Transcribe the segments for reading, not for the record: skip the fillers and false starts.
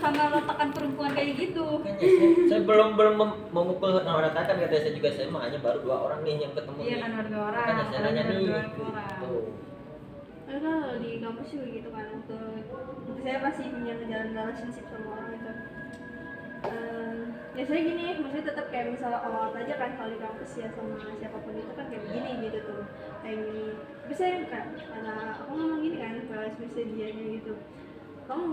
sama letakkan perempuan kayak gitu. Saya belum memukul ratakan, kata saya juga, saya mah hanya baru 2 orang nih yang ketemu Iya nih. kan, baru 2 orang. Makanya saya nanya Baru nih. 2 orang. Gitu. Kalau di kampus juga gitu kan, untuk saya masih punya jalan relationship sama orang itu. Ya saya gini, maksudnya tetap kayak misalnya awal aja kan kalau di kampus ya sama siapapun itu kan kayak begini gitu tuh, kayak gini. Tapi saya kan, karena aku ngomong gini kan, balas dianya gitu. Kamu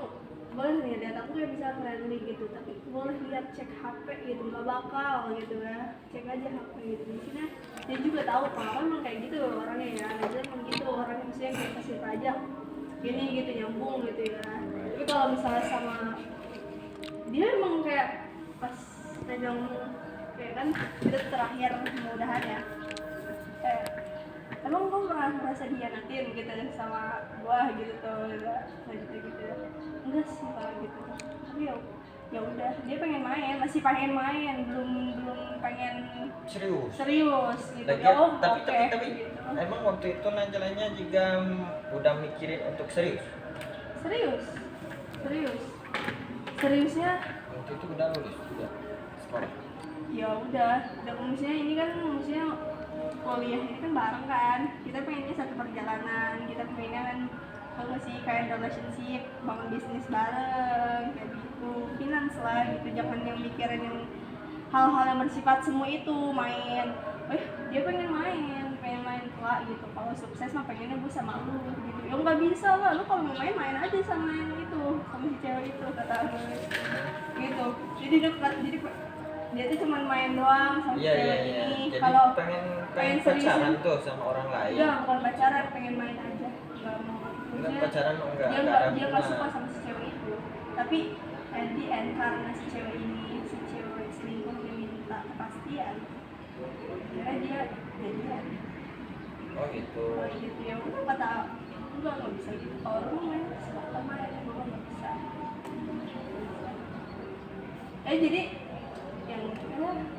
boleh nih lihat aku kayak bisa friendly gitu, tapi boleh lihat cek HP gitu, nggak bakal gitu ya, cek aja HP gitu. Maksudnya dia juga tahu kalau emang kayak gitu orangnya ya, dia emang gitu orangnya, maksudnya kayak kasih pajak gini gitu, nyambung gitu ya. Tapi kalau misalnya sama dia emang kayak pas pegang kayak kan itu terakhir mudahan ya, kayak emang kamu pernah merasa dihianatin gitu sama gua gitu tuh, gitu enggak sih kalau gitu, tapi ya udah dia pengen main, masih pengen main, belum pengen serius gitu. Lagi, Oh, tapi gitu. emang waktu itu Najlanya juga udah mikirin untuk seriusnya waktu itu udah lulus juga sekolah. Ya udah maksudnya ini kan maksudnya kuliah ini kan bareng kan, kita pengennya satu perjalanan, kita pengennya kan kalau sih kayak relationship, bangun bisnis bareng kayak gitu, finance lah gitu, jangan yang mikirin yang hal-hal yang bersifat semua itu main. Dia pengen main kelak gitu, kalau sukses mah pengennya gue sama lu gitu. Ya nggak bisa lah, lu kalau mau main aja sama yang itu, sama si cewek itu, kata aku gitu. Jadi dekat, jadi dia tuh cuma main doang sama Iya. cewek ini. Jadi Kalau pengen seriusin, pacaran tuh sama orang lain. enggak, bukan pacaran, pengen main aja, nggak mau. Enggak Maksudnya, pacaran, enggak dia ada nggak hubungan. suka sama si cewek itu, tapi at the end karena si cewek selingkuh yang minta kepastian, akhirnya dia jadian. Oh gitu. Oh gitu ya, udah kata nggak bisa gitu, kalau lu main silahkan main, gue nggak bisa. Jadi yang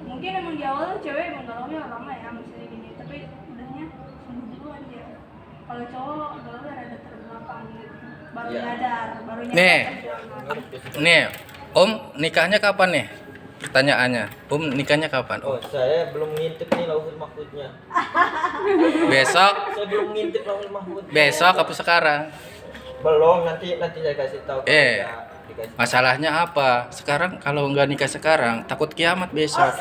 mungkin emang di awal cewek emang galaunya lama ya, misalnya gini, tapi udahnya sembuh duluan dia. Kalau cowok galaunya rada terbelakang gitu, baru nyadar Nih. perjuangan. Nih, Om nikahnya kapan nih? Pertanyaannya, Om nikahnya kapan? Oh, saya belum ngintip nih Lauhul Mahfudnya. Besok, Saya belum ngintip Lauhul Mahfud. besok apa sekarang? Belum, nanti saya kasih tahu. Dikasih. Masalahnya apa? Sekarang kalau nggak nikah sekarang, takut kiamat besok.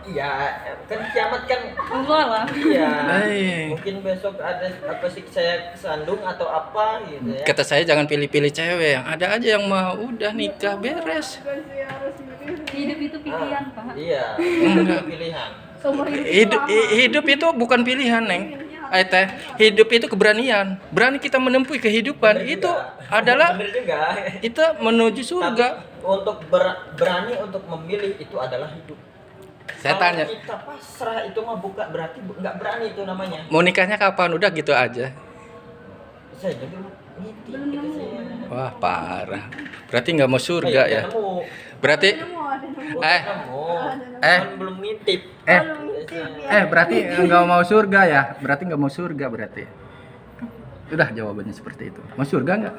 Iya, kan kiamat kan. Enggak lah. Iya. Hey. Mungkin besok ada apa sih, saya kesandung atau apa gitu ya. Kata saya jangan pilih-pilih cewek, yang ada aja yang mau udah nikah beres. Hidup itu pilihan, Pak. Iya, Enggak. pilihan. Seumur hidup Hidup itu bukan pilihan, Neng. Teh, hidup itu keberanian. Berani kita menempuh kehidupan. Bener Itu juga. adalah Bener juga. itu menuju surga. Tapi untuk berani untuk memilih itu adalah hidup. Saya Kalau tanya, kita pasrah itu mah bukan, berarti nggak berani itu namanya. mau nikahnya kapan? Udah gitu aja. Saya juga ngintip gitu saya. Wah, parah. Berarti nggak mau surga ya? Nemu. Berarti Nemu. eh. Kan belum ngintip. Berarti nggak mau surga ya? Berarti nggak mau surga berarti. Udah jawabannya seperti itu. Mau surga nggak?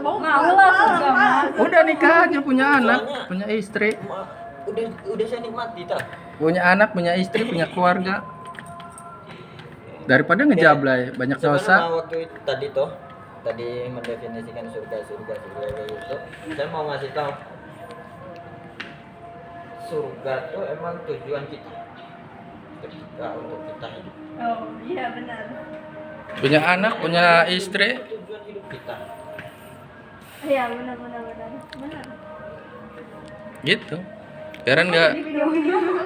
mau lah surga mah. Udah nikah aja, punya anak, Soalnya- punya istri, Udah saya nikmati tak. punya anak, punya istri, punya keluarga. Daripada ngejablay banyak Sebenarnya dosa. waktu itu tadi mendefinisikan surga itu, saya mau ngasih tahu, surga tuh emang tujuan kita ketika untuk kita hidup. Oh iya benar. Punya anak, punya istri. Tujuan hidup kita. Iya benar. Gitu.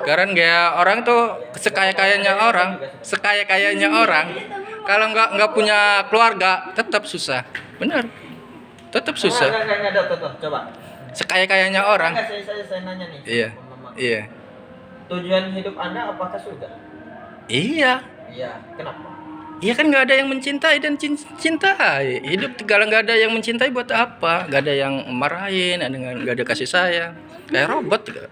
Karena nggak orang tuh sekaya-kayanya orang, kalau nggak punya keluarga tetap susah, benar, tetap susah. Enggak ada tuh, coba. Sekaya-kayanya orang. Enggak, saya nanya nih. Iya, Mama. iya, Tujuan hidup Anda apakah surga? iya, Iya, kenapa? iya kan nggak ada yang mencintai dan cintai. Hidup kalau nggak ada yang mencintai buat apa? Nggak ada yang marahin, nggak ada kasih sayang, kayak robot juga.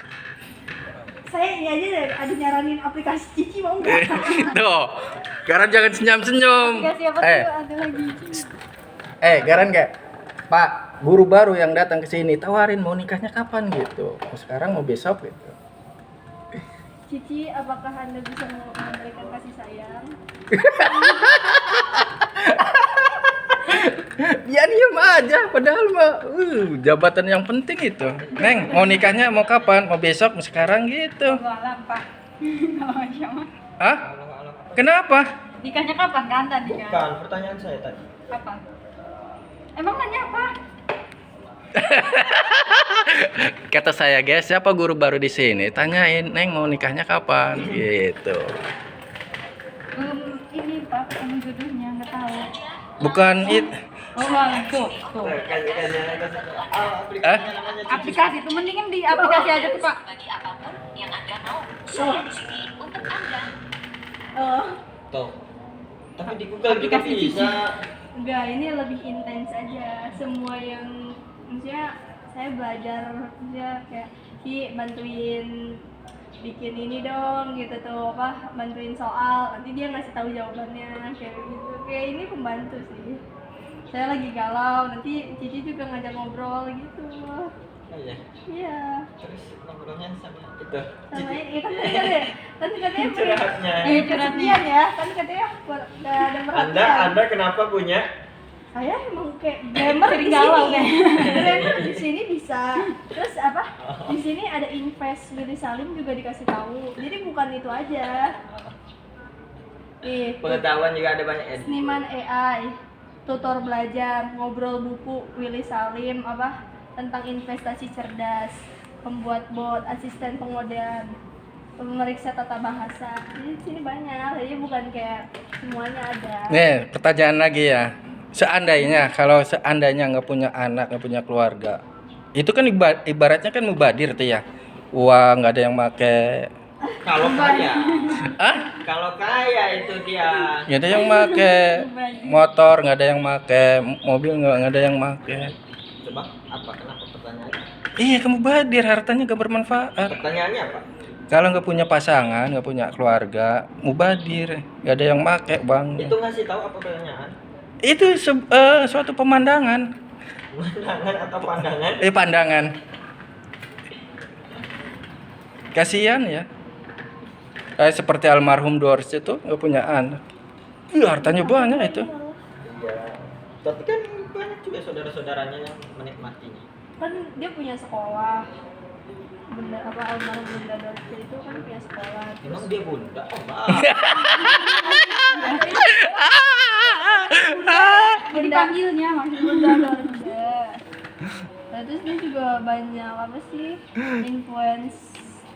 Saya ini aja deh, ada nyaranin aplikasi Cici mau nggak? Tuh, Garan jangan senyum-senyum. Enggak siapa tuh ada lagi. Garan nggak? Pak, guru baru yang datang ke sini tawarin mau nikahnya kapan gitu. Mau sekarang mau besok gitu. Cici, apakah Anda bisa memberikan kasih sayang? Ya diem aja, padahal mah jabatan yang penting itu. Neng, mau nikahnya mau kapan? Mau besok, mau sekarang gitu. Alam Pak. Kalau Aisyah mah. Hah? Kenapa? Nikahnya kapan kan tadi kan? Bukan, pertanyaan saya tadi. Kapan? Emang nanya apa? Kata saya, guys, siapa guru baru di sini? Tanyain, Neng mau nikahnya kapan? Gitu. Belum ini Pak, ketemu jodohnya nggak tahu. Bukan Oh malah tuh. Eh? Aplikasi itu mendingan di aplikasi aja tuh Pak. Oh, Tuh. Tapi di Google juga Aplikasi bisa. enggak, ini lebih intens aja. Semua yang maksudnya saya belajar maksudnya kayak bantuin bikin ini dong gitu tuh, apa bantuin soal, nanti dia ngasih tahu jawabannya kayak gitu. Kayak ini pembantu sih. Saya lagi galau, nanti Cici juga ngajak ngobrol gitu. Oh iya. Iya. Terus ngobrolnya sama itu. Sama ini kan katanya Curhatnya. perhatian ya, kan katanya nggak ada perhatian. Anda kenapa punya? Saya emang kayak gamer di galau sini. Gamer di sini bisa. Terus apa? Di sini ada invest Willy Salim juga dikasih tahu. Jadi bukan itu aja. Nih, Pengetahuan juga ada banyak ya. seniman AI, tutor belajar, ngobrol buku Willy Salim apa tentang investasi cerdas, pembuat bot, asisten pengodean, pemeriksa tata bahasa. Jadi di sini banyak. Jadi bukan kayak semuanya ada. nih pertanyaan lagi ya. Kalau seandainya nggak punya anak, nggak punya keluarga, itu kan ibaratnya kan mubadir tuh ya. Uang nggak ada yang make. Kalau kaya. Ah? Kalau kaya itu dia. Nggak ada yang make motor, nggak ada yang make mobil, nggak ada yang make. Coba apa? Kenapa pertanyaannya? Iya, kamu badir, hartanya gak bermanfaat. Pertanyaannya apa? Kalau nggak punya pasangan, nggak punya keluarga, mubadir, nggak ada yang make bang. Itu ngasih tahu apa pertanyaan? Itu suatu pemandangan. Pandangan atau pandangan? Pandangan. Kasihan ya. Seperti almarhum Dorce itu nggak punya anak. Hartanya banyak itu. Iya. Tapi kan banyak juga saudara-saudaranya yang menikmatinya. Kan dia punya sekolah. Bunda apa almarhum Bunda Dorce itu kan punya sekolah. Emang dia bunda? Oh, Mbak. Dipanggilnya maksudnya. Bunda Dorce. Nah, terus dia juga banyak apa sih influence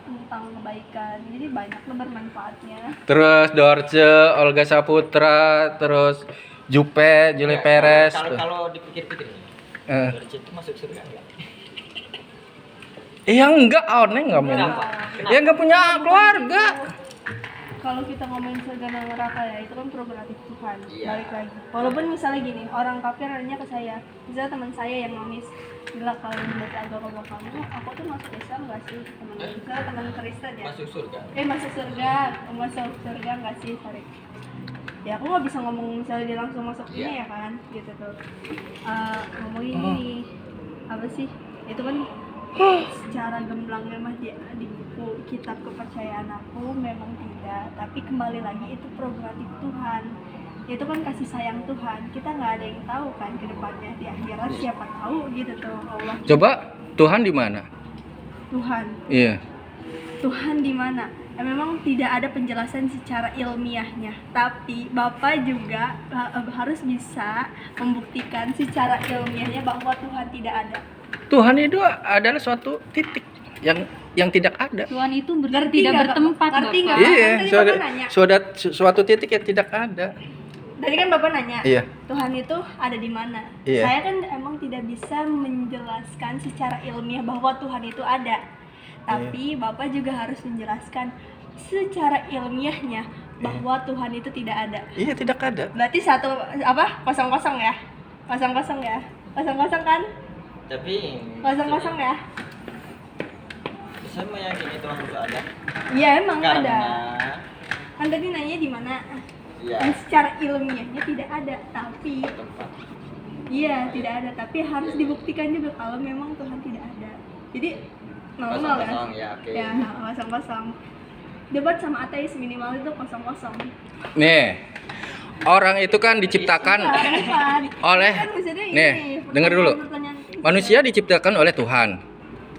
tentang kebaikan. Jadi banyak lah bermanfaatnya. Terus Dorce, Olga Saputra, terus Julie Ya, Perez. Kalau dipikir-pikir nih, Eh. Dorce itu masuk surga enggak? Ya enggak, Neng nggak mau. Kenapa? Ya nggak punya keluarga. Kalau kita ngomongin surga dan neraka ya itu kan prerogatif Tuhan. Iya. Balik lagi. Walaupun misalnya gini, orang kafir nanya ke saya, misalnya teman saya yang nomis, gila kalau menurut agama kamu, aku tuh masuk Islam nggak sih? Misalnya teman Kristen ya. Masuk surga. Masuk surga nggak sih? Sorry. Ya aku nggak bisa ngomong misalnya dia langsung masuk sini Iya. ya kan, gitu tuh. Ngomongin ini apa sih? Itu kan secara gemblangnya mah di buku kitab kepercayaan aku memang tidak, tapi kembali lagi itu prerogatif Tuhan, itu kan kasih sayang Tuhan, kita nggak ada yang tahu kan ke depannya di akhirat, siapa tahu gitu tuh Allah. Coba Tuhan di mana? Tuhan Iya. Tuhan di mana? Memang tidak ada penjelasan secara ilmiahnya, tapi Bapak juga harus bisa membuktikan secara ilmiahnya bahwa Tuhan tidak ada. Tuhan itu adalah suatu titik yang tidak ada. Tuhan itu Ngerti tidak nggak, bertempat, ngerti Bapak. nggak? Iya, Tadi suatu, Bapak nanya. suatu titik yang tidak ada. Tadi kan Bapak nanya, Iya. Tuhan itu ada di mana? Iya. Saya kan emang tidak bisa menjelaskan secara ilmiah bahwa Tuhan itu ada. Tapi Bapak juga harus menjelaskan secara ilmiahnya bahwa Tuhan itu tidak ada. Iya, tidak ada. Berarti kosong-kosong ya? Kosong-kosong ya? Kosong-kosong kan? Tapi Kosong-kosong ya? saya meyakini Tuhan itu ada. Iya emang Karena ada. Kan tadi nanya di mana? ya Dan secara ilmiahnya tidak ada, tapi tempat. Iya, tidak ada, tapi harus dibuktikan juga kalau memang Tuhan tidak ada. Jadi normal ya. Kosong-kosong, ya, oke. Ya, kosong-kosong. Debat sama ateis minimal itu kosong-kosong. Nih, orang itu kan diciptakan Bukan. oleh Kan maksudnya ini, nih, dengar dulu. pertanyaan ini. Manusia diciptakan oleh Tuhan.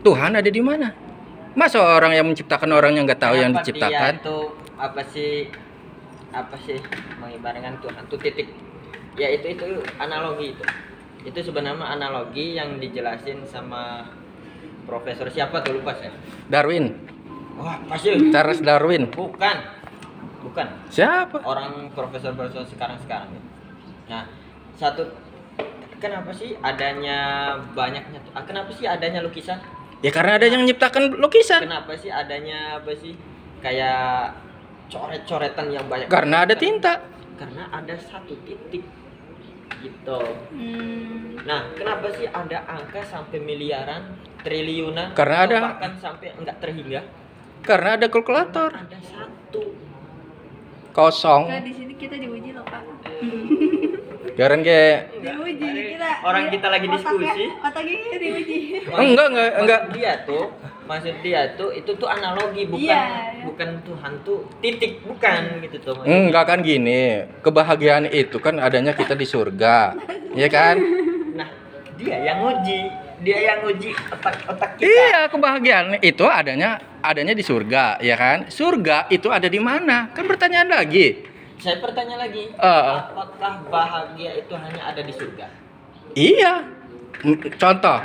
Tuhan ada di mana? Masa orang yang menciptakan orang yang nggak tahu yang Kenapa diciptakan? dia itu apa sih mengibaratkan Tuhan tuh titik. Ya itu analogi itu sebenarnya analogi yang dijelasin sama profesor siapa tuh lupa saya. Darwin, Wah pasti Charles Darwin. bukan Siapa? orang profesor sekarang ya. Nah kenapa sih adanya banyaknya kenapa sih adanya lukisan? Ya karena ada yang menciptakan lukisan. Kenapa sih adanya apa sih kayak coret-coretan yang banyak? Karena ada tinta. Karena ada satu titik gitu. Hmm, Nah, kenapa sih ada angka sampai miliaran, triliunan? Karena atau ada- bahkan sampai enggak terhingga? Karena ada kalkulator. Ada satu. Kosong. Nggak, di sini kita diuji loh Kak. Garan kayak Diuji kita. Orang kita lagi diskusi. Otaknya kita diuji. enggak. Maksud dia tuh itu tuh analogi bukan Iya. bukan Tuhan tuh titik bukan gitu tuh. Enggak kan gini. Kebahagiaan itu kan adanya kita di surga. Iya kan? Nah, dia yang nguji otak kita. Iya, kebahagiaan itu adanya di surga, ya kan? Surga itu ada di mana? Kan pertanyaan lagi. Saya bertanya lagi, Heeh. apakah bahagia itu hanya ada di surga? Iya. Contoh.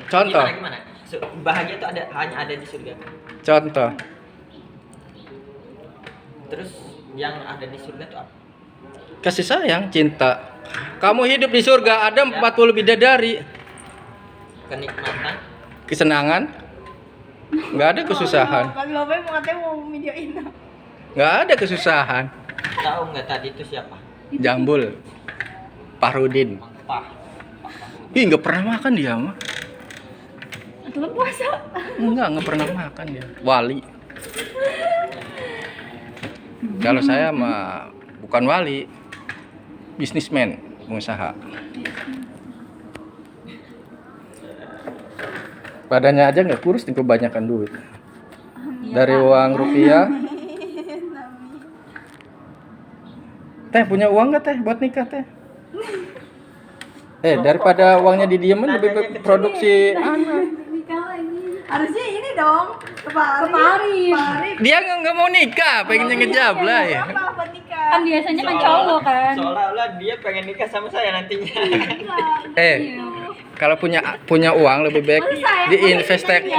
Gimana? Bahagia itu hanya ada di surga. Contoh. Terus yang ada di surga itu apa? Kasih sayang, cinta. Kamu hidup di surga ada 40 bidadari. Kenikmatan. Kesenangan. Nggak ada kesusahan. Kak Globe mau katanya mau videoin. Nggak ada kesusahan. Tahu nggak tadi itu siapa? Jambul. Pahrudin. Pak. Ih, nggak pernah makan dia mah. Atau puasa. Nggak pernah makan dia. Wali. Kalau saya mah bukan wali. Bisnismen, pengusaha. Badannya aja nggak kurus, nih kebanyakan duit. Dari uang rupiah. Teh punya uang nggak teh buat nikah teh? Daripada uangnya didiemin lebih baik produksi anak. Nikah lagi. Harusnya ini dong. Ke Paris. Dia nggak mau nikah, pengennya ngejablay. Apa buat nikah? Kan biasanya kan cowok kan. Seolah-olah dia pengen nikah sama saya nantinya. Kalau punya uang lebih baik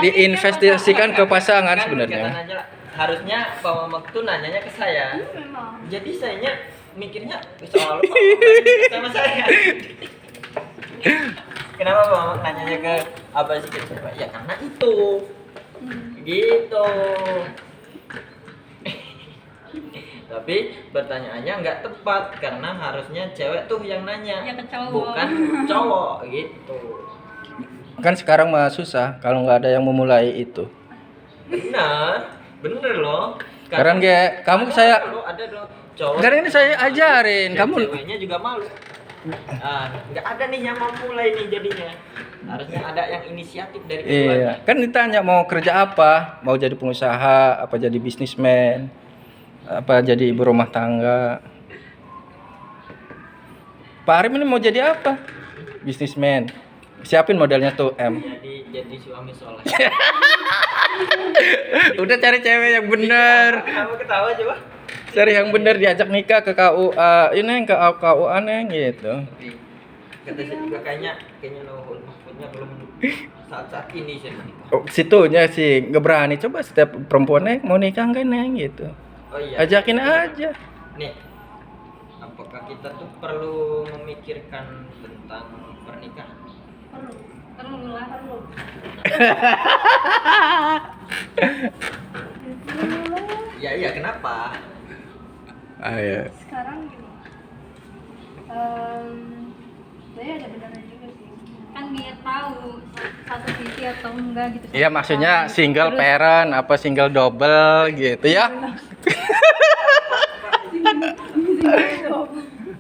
diinvestasikan ke pasangan Kan sebenarnya. kata Najla, harusnya Pak Mamak tuh nanyanya ke saya. Memang. Jadi sayanya mikirnya seolah-olah Pak Mamak pengen nikah sama saya. Kenapa Pak Mamak nanyanya ke apa sih ke siapa? Ya karena itu. Gitu. Tapi pertanyaannya nggak tepat karena harusnya cewek tuh yang nanya, Ya, ke cowok. bukan cowok gitu. Kan sekarang mah susah kalau nggak ada yang memulai itu. Bener loh. Sekarang kamu ada loh cowok. sekarang ini saya ajarin Dan kamu. ceweknya juga malu. Nggak ada nih yang mau mulai nih jadinya. Harusnya ada yang inisiatif dari Iya, keduanya. kan ditanya mau kerja apa, mau jadi pengusaha, apa jadi bisnismen, apa jadi ibu rumah tangga. Pak Arim ini mau jadi apa? Bisnismen. Siapin modalnya tuh M. Jadi suami soleh. Udah cari cewek yang bener. Kamu ketawa coba. Cari yang bener, diajak nikah ke KUA. Ini ke KUA neng gitu. Kata saya juga kayaknya Lohul Mahfudnya belum saat ini saya menikah. Oh, situnya sih nggak berani. Coba setiap perempuan neng mau nikah nggak neng gitu. Oh iya. Ajakin aja. Nih, apakah kita tuh perlu memikirkan tentang pernikahan? Perlu lah. Iya, kenapa? Ayo. Sekarang gini. Saya ada benarnya juga sih. Kan dia tahu satu sisi atau enggak gitu. Iya, maksudnya single parent apa single double gitu ya.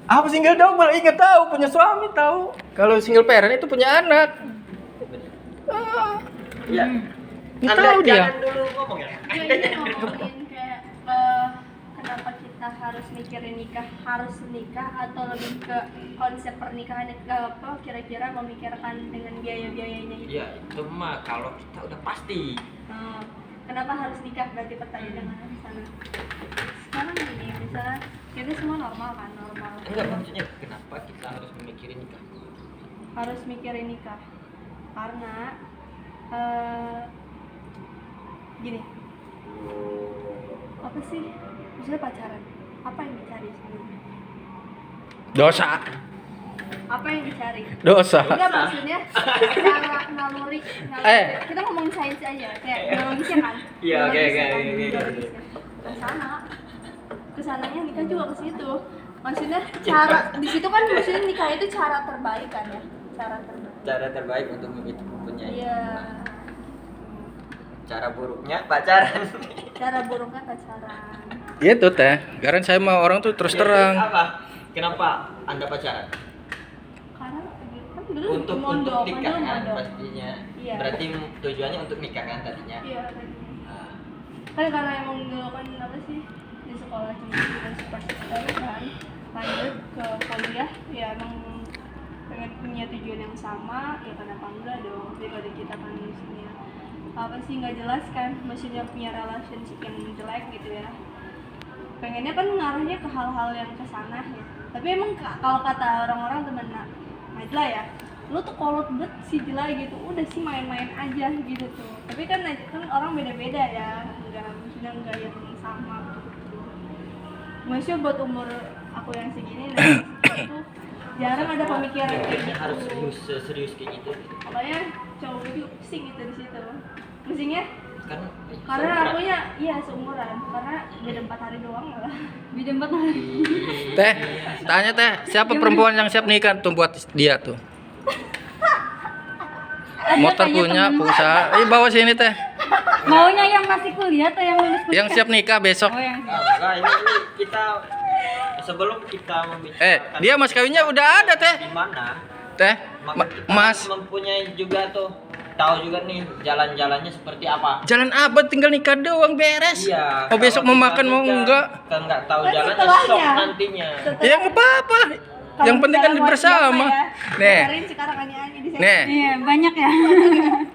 Apa single double? Ingat tahu punya suami tahu. Kalau single parent itu punya anak. Iya. Ini Anda tahu dia. jangan dulu ngomong ya. Iya, ini ngomongin kayak kenapa kita harus mikirin harus nikah atau lebih ke konsep pernikahan apa kira-kira memikirkan dengan biaya-biayanya itu. Iya, itu mah kalau kita udah pasti. Kenapa harus nikah berarti pertanyaannya di sana. Sekarang gini, misalnya kita semua normal kan, normal. Enggak, maksudnya kenapa kita harus memikirin nikah? Harus mikirin nikah karena gini, apa sih maksudnya pacaran? Apa yang dicari sebenarnya? Dosa. Apa yang dicari? Dosa. Enggak, maksudnya secara naluri. Kita ngomongin sains aja, kayak biologisnya kan. Iya, oke. Biologisnya. Kesananya nikah juga ke situ. Maksudnya cara di situ kan maksudnya nikah itu cara terbaik kan ya? Cara terbaik untuk mempunyai. Iya. Cara buruknya pacaran. Cara buruknya pacaran. Itu teh. Karena saya mau orang tuh terus terang. Apa? Kenapa Anda pacaran? Karena kan dulu Untuk mondok, nikah dulu kan mondok. pastinya. Iya. Berarti tujuannya untuk nikah kan tadinya. Iya. Nah, Kan karena emang dulu kan apa sih di sekolah cuma dan seperti kan lanjut ke kuliah ya emang pengen punya tujuan yang sama ya kenapa enggak dong daripada kita kan maksudnya apa sih nggak jelas kan maksudnya punya relationship yang jelek gitu ya pengennya kan ngarahnya ke hal-hal yang kesana ya tapi emang kalau kata orang-orang temen Najla ya lu tuh kolot bet sih Jela gitu udah sih main-main aja gitu tuh tapi kan orang beda-beda ya enggak yang sama gitu maksudnya buat umur aku yang segini itu jarang ada pemikiran kayak kayaknya gitu harus serius kayak gitu. makanya cowok gue juga pusing gitu di situ pusingnya Kan karena akunya iya seumuran karena beda 4 hari doang lah Beda 4 hari. Teh, tanya teh, siapa perempuan yang siap nikah tuh buat dia tuh? Motor punya, pengusaha. Bawa sini teh. Maunya yang masih kuliah atau yang lulus kuliah? Yang siap nikah besok. Oh, yang enggak, ini kita sebelum kita membicarakan Dia mas kawinnya udah ada teh. di mana Teh, kita mas. mempunyai juga tuh tahu juga nih jalan-jalannya seperti apa. Jalan apa? Tinggal nikah doang beres. Iya. Mau besok mau makan mau enggak? Kan enggak tahu Kan jalannya setelahnya. sok nantinya. Ya nggak apa-apa. Yang penting kan bersama. Nih, Kemarin sekarang aneh-aneh di sini. nih, Iya, banyak ya.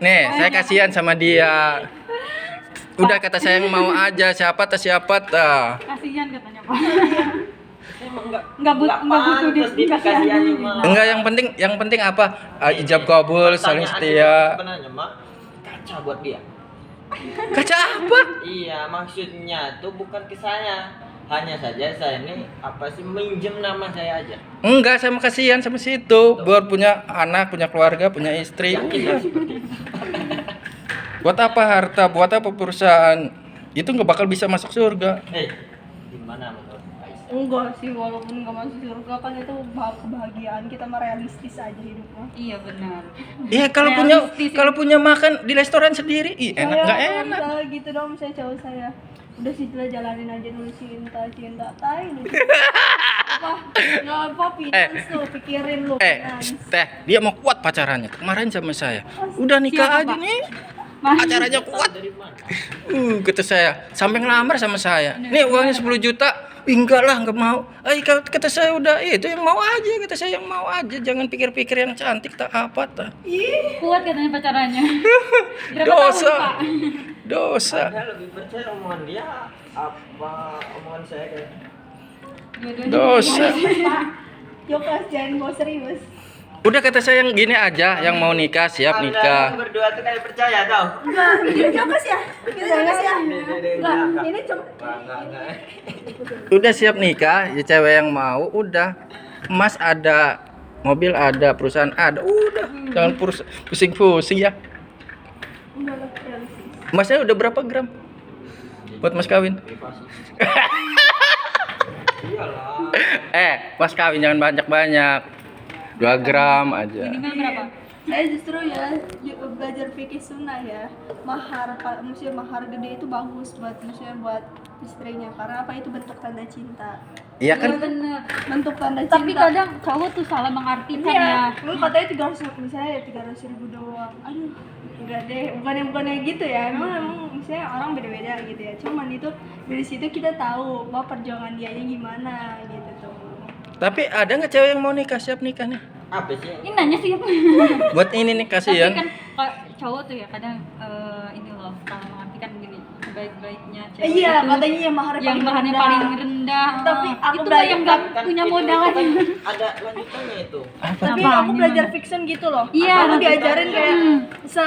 nih. Saya kasihan sama dia. Udah kata saya mau aja siapa ta. Kasihan katanya, Pak. Emang Nggak butuh pantas dikasihani mah. Enggak, yang penting apa? Ijab kabul, saling Pertanyaan setia. itu sebenarnya mak kaca buat dia. Kaca apa? Iya, maksudnya tuh bukan ke saya. Hanya saja saya ini apa sih minjem nama saya aja. Enggak, saya mau kasihan sama situ. Buat punya anak, punya keluarga, punya istri. Yakin ya seperti itu. Buat apa harta? Buat apa perusahaan? Itu nggak bakal bisa masuk surga. Gimana menurut Ais? Enggak sih, walaupun nggak masuk surga kan itu kebahagiaan kita mah realistis aja hidupnya. Iya, benar. Iya, kalau punya makan di restoran sendiri, enak nggak enak? Misalnya gitu dong, misalnya cowok saya udah sih jalanin aja dulu cinta tai lu. Apa? Nggak apa finance tuh, pikirin lu finance. Teh, dia mau kuat pacarannya. Kemarin sama saya, udah nikah Siapa, aja Pak? nih. Mas, Acaranya kuat. Dari mana? Kata saya, sampai ngelamar sama saya. Nih uangnya 10 juta. Enggak lah, enggak mau. Kata saya udah, itu yang mau aja. Kata saya yang mau aja. Jangan pikir-pikir yang cantik tak apa tak. kuat katanya pacarannya. Berapa Dosa. tahun, Pak? Dosa. Anda lebih percaya omongan dia apa omongan saya kayak? Dua-duanya Dosa. Jokas jangan mau serius. Udah kata saya yang gini aja, yang mau nikah siap Anda nikah. berdua tuh kayak percaya tau? Enggak, ini jokas ya. Ini jokas ya. Enggak, ini cuma Enggak. Udah siap nikah, ya cewek yang mau, udah. Emas ada, mobil ada, perusahaan ada, udah. Jangan pusing-pusing ya. enggak realistis. Emasnya udah berapa gram? Buat mas kawin? Iyalah. Mas kawin jangan banyak-banyak. 2 gram aja. Minimal berapa? Saya justru ya belajar fikih sunnah ya. Maksudnya mahar gede itu bagus buat istrinya karena apa itu bentuk tanda cinta. Iya kan? Iya bener. Bentuk tanda cinta. Tapi kadang cowok tuh salah mengartikan ya. Lu katanya 300, misalnya 300.000 doang. Aduh, enggak deh, bukannya gitu ya. Emang misalnya orang beda-beda gitu ya. Cuman itu dari situ kita tahu bahwa perjuangan dianya gimana gitu tuh. Tapi ada nggak cewek yang mau nikah, siap nikah nih? Apa sih? Ini nanya sih. Buat ini nih Tapi kasihan. kan cowok tuh ya kadang ini loh salah mengartikan gini. Sebaik-baiknya cewek Iya, itu katanya yang maharnya paling rendah. Tapi aku itu belajar yang nggak Kan punya itu modal kan aja. ada lanjutannya itu. Tapi Apa? aku belajar Gimana? fiction gitu loh. Iya, Aku lanjutannya. diajarin kayak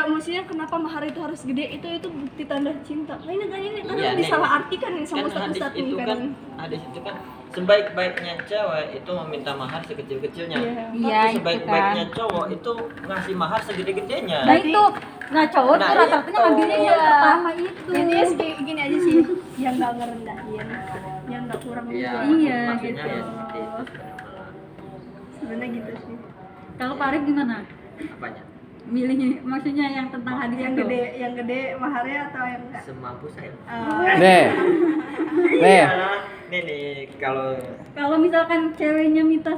maksudnya kenapa mahar itu harus gede, itu bukti tanda cinta. Nah, ini kan Iya, nih. disalahartikan nih sama Kan hadis ustaz itu nih kan hadis itu kan sebaik-baiknya cewek itu meminta mahar sekecil-kecilnya. Iya. Iya, Tapi itu sebaik-baiknya kan. cowok itu ngasih mahar segede-gedenya. Nah itu, cowok tuh Nah, rata-ratanya itu. ngambilnya yang Iya. pertama itu. Intinya gini aja sih, yang nggak ngerendahin, yang nggak kurang Iya, juga. Iya, maksudnya gitu. ya seperti itu. Sebenarnya gitu sih. Kalau Pak Arif gimana? Apanya? Milihnya, maksudnya yang tentang hadis Yang itu. gede maharnya atau yang enggak? Semampu saya. Nih. Nih. Nih kalau Kalau misalkan ceweknya minta